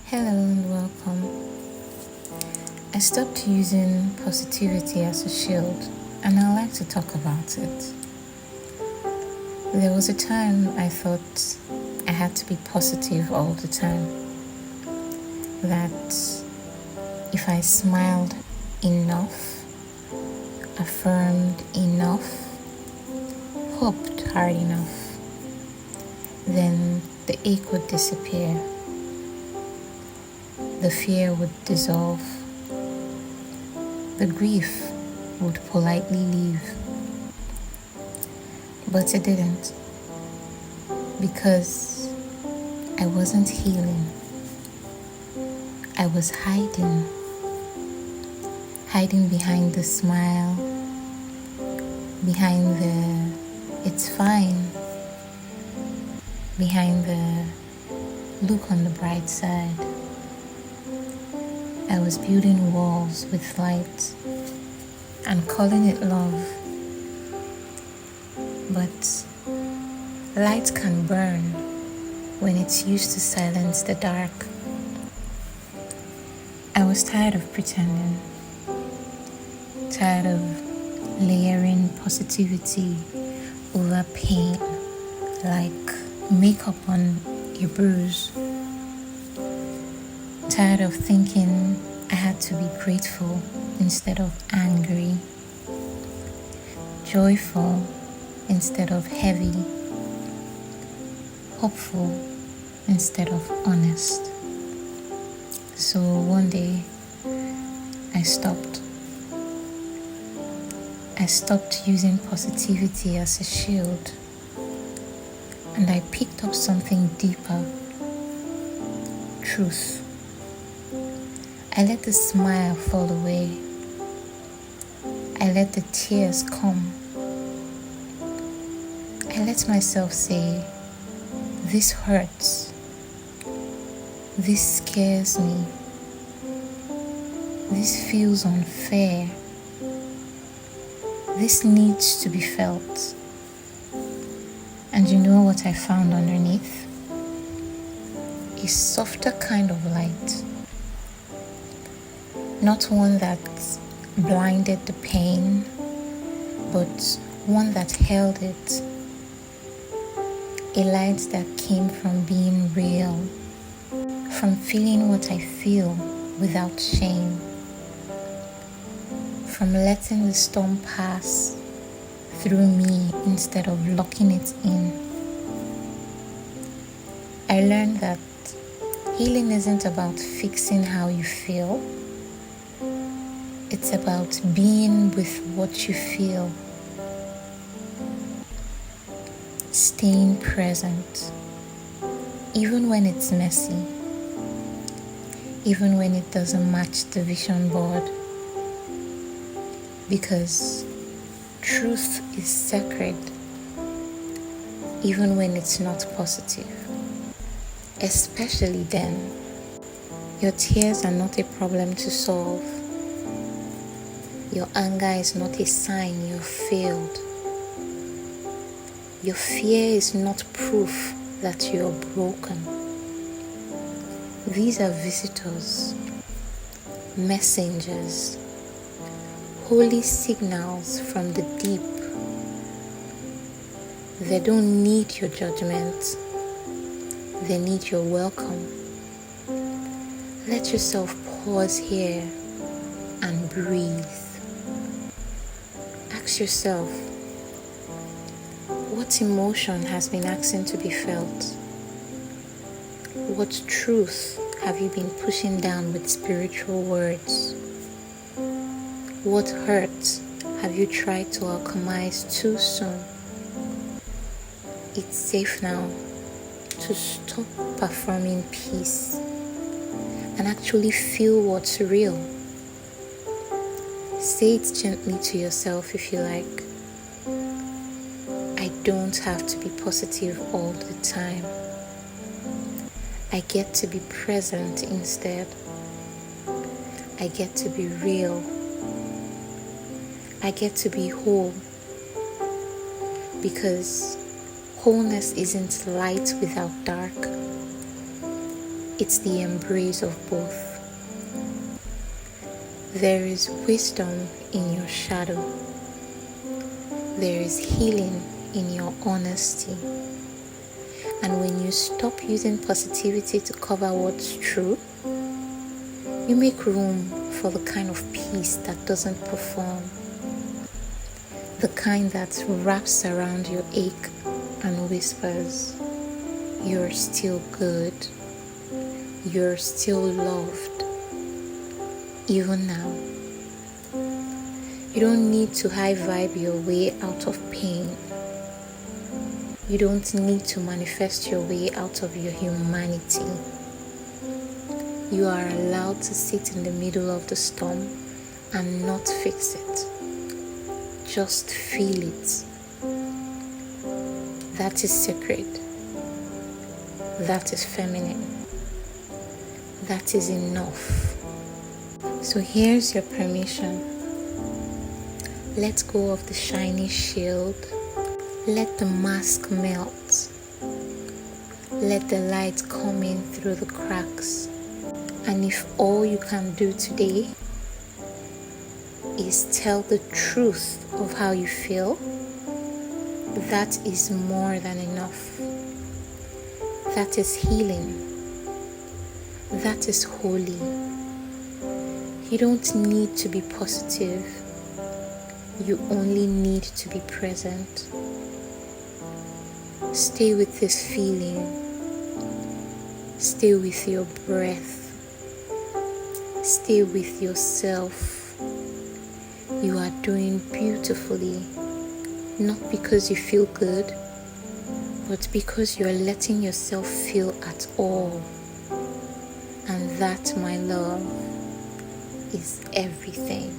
Hello and welcome. I stopped using positivity as a shield, and I'd like to talk about it. There was a time I thought I had to be positive all the time, that if I smiled enough, affirmed enough, hoped hard enough, then the ache would disappear, the fear would dissolve, the grief would politely leave. But it didn't, because I wasn't healing. I was hiding behind the smile, behind the "it's fine", behind the "look on the bright side". I was building walls with light and calling it love. But light can burn when it's used to silence the dark. I was tired of pretending, tired of layering positivity over pain like makeup on a bruise. Tired of thinking I had to be grateful instead of angry, joyful instead of heavy, hopeful instead of honest. So one day I stopped using positivity as a shield, and I picked up something deeper: truth. I let the smile fall away. I let the tears come. I let myself say, this hurts. This scares me. This feels unfair. This needs to be felt. And you know what I found underneath? A softer kind of light. Not one that blinded the pain, but one that held it. A light that came from being real, from feeling what I feel without shame, from letting the storm pass through me instead of locking it in. I learned that healing isn't about fixing how you feel. It's about being with what you feel, staying present, even when it's messy, even when it doesn't match the vision board, because truth is sacred, even when it's not positive. Especially then, your tears are not a problem to solve. Your anger is not a sign you've failed. Your fear is not proof that you're broken. These are visitors, messengers, holy signals from the deep. They don't need your judgment. They need your welcome. Let yourself pause here and breathe. Ask yourself, what emotion has been asking to be felt? What truth have you been pushing down with spiritual words? What hurt have you tried to alchemize too soon? It's safe now to stop performing peace and actually feel what's real. Say it gently to yourself if you like. I don't have to be positive all the time. I get to be present instead. I get to be real. I get to be whole. Because wholeness isn't light without dark. It's the embrace of both. There is wisdom in your shadow. There is healing in your honesty. And when you stop using positivity to cover what's true, you make room for the kind of peace that doesn't perform. The kind that wraps around your ache and whispers, you're still good. You're still loved. Even now. You don't need to high vibe your way out of pain. You don't need to manifest your way out of your humanity. You are allowed to sit in the middle of the storm and not fix it. Just feel it. That is sacred. That is feminine. That is enough. So here's your permission. Let go of the shiny shield. Let the mask melt. Let the light come in through the cracks. And if all you can do today is tell the truth of how you feel, that is more than enough. That is healing. That is holy. You don't need to be positive. You only need to be present. Stay with this feeling. Stay with your breath. Stay with yourself. You are doing beautifully, not because you feel good, but because you are letting yourself feel at all. And that, my love, is everything.